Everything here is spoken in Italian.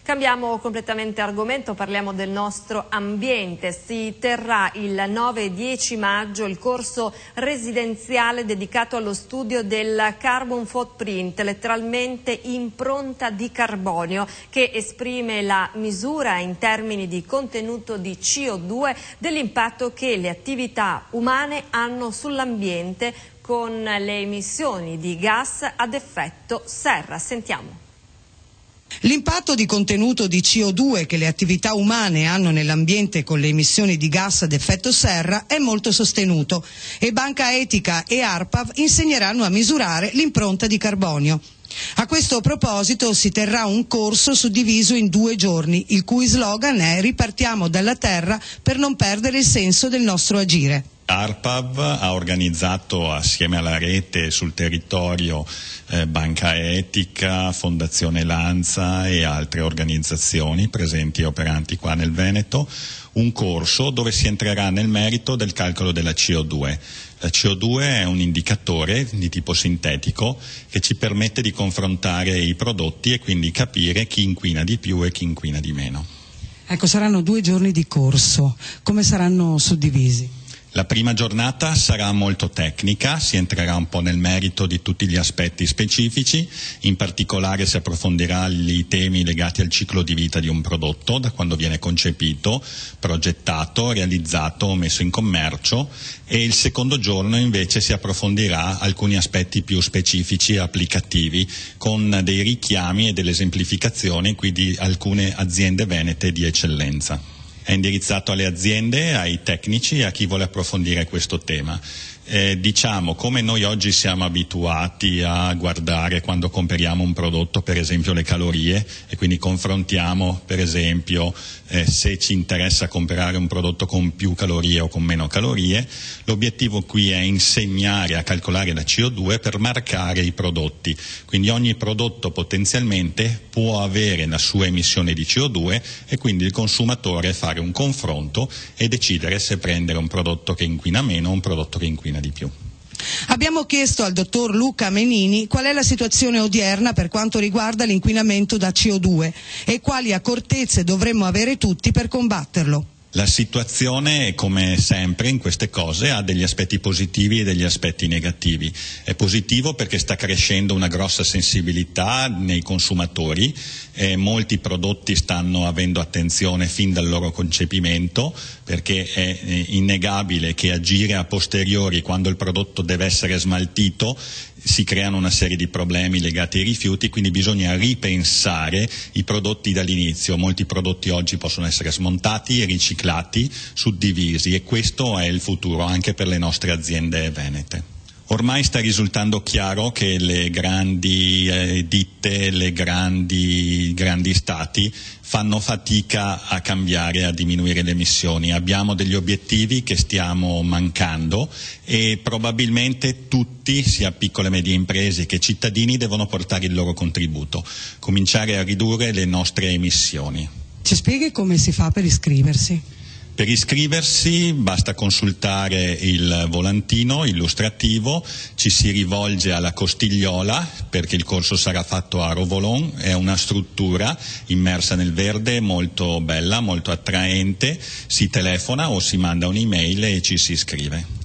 Cambiamo completamente argomento, parliamo del nostro ambiente. Si terrà il 9 e 10 maggio il corso residenziale dedicato allo studio del carbon footprint, letteralmente impronta di carbonio, che esprime la misura in termini di contenuto di CO2 dell'impatto che le attività umane hanno sull'ambiente con le emissioni di gas ad effetto serra. Sentiamo. L'impatto di contenuto di CO2 che le attività umane hanno nell'ambiente con le emissioni di gas ad effetto serra è molto sostenuto e Banca Etica e ARPAV insegneranno a misurare l'impronta di carbonio. A questo proposito si terrà un corso suddiviso in 2 giorni, il cui slogan è "Ripartiamo dalla terra per non perdere il senso del nostro agire". ARPAV ha organizzato assieme alla rete sul territorio Banca Etica, Fondazione Lanza e altre organizzazioni presenti e operanti qua nel Veneto un corso dove si entrerà nel merito del calcolo della CO2. La CO2 è un indicatore di tipo sintetico che ci permette di confrontare i prodotti e quindi capire chi inquina di più e chi inquina di meno. Ecco, saranno 2 giorni di corso. Come saranno suddivisi? La prima giornata sarà molto tecnica, si entrerà un po' nel merito di tutti gli aspetti specifici, in particolare si approfondirà i temi legati al ciclo di vita di un prodotto, da quando viene concepito, progettato, realizzato o messo in commercio, e il secondo giorno invece si approfondirà alcuni aspetti più specifici e applicativi, con dei richiami e delle esemplificazioni qui di alcune aziende venete di eccellenza. È indirizzato alle aziende, ai tecnici e a chi vuole approfondire questo tema. Diciamo, come noi oggi siamo abituati a guardare quando compriamo un prodotto, per esempio le calorie, e quindi confrontiamo per esempio se ci interessa comprare un prodotto con più calorie o con meno calorie, l'obiettivo qui è insegnare a calcolare la CO2 per marcare i prodotti. Quindi ogni prodotto potenzialmente può avere la sua emissione di CO2 e quindi il consumatore fare un confronto e decidere se prendere un prodotto che inquina meno o un prodotto che inquina di più. Abbiamo chiesto al dottor Luca Menini qual è la situazione odierna per quanto riguarda l'inquinamento da CO2 e quali accortezze dovremmo avere tutti per combatterlo. La situazione, come sempre in queste cose, ha degli aspetti positivi e degli aspetti negativi. È positivo perché sta crescendo una grossa sensibilità nei consumatori, molti prodotti stanno avendo attenzione fin dal loro concepimento, perché è innegabile che agire a posteriori quando il prodotto deve essere smaltito si creano una serie di problemi legati ai rifiuti, quindi bisogna ripensare i prodotti dall'inizio. Molti prodotti oggi possono essere smontati, riciclati, suddivisi e questo è il futuro anche per le nostre aziende venete. Ormai sta risultando chiaro che le grandi ditte, le grandi stati fanno fatica a cambiare, a diminuire le emissioni. Abbiamo degli obiettivi che stiamo mancando e probabilmente tutti, sia piccole e medie imprese che cittadini, devono portare il loro contributo, cominciare a ridurre le nostre emissioni. Ci spieghi come si fa per iscriversi? Per iscriversi basta consultare il volantino illustrativo, ci si rivolge alla Costigliola perché il corso sarà fatto a Rovolon, è una struttura immersa nel verde molto bella, molto attraente, si telefona o si manda un'email e ci si iscrive.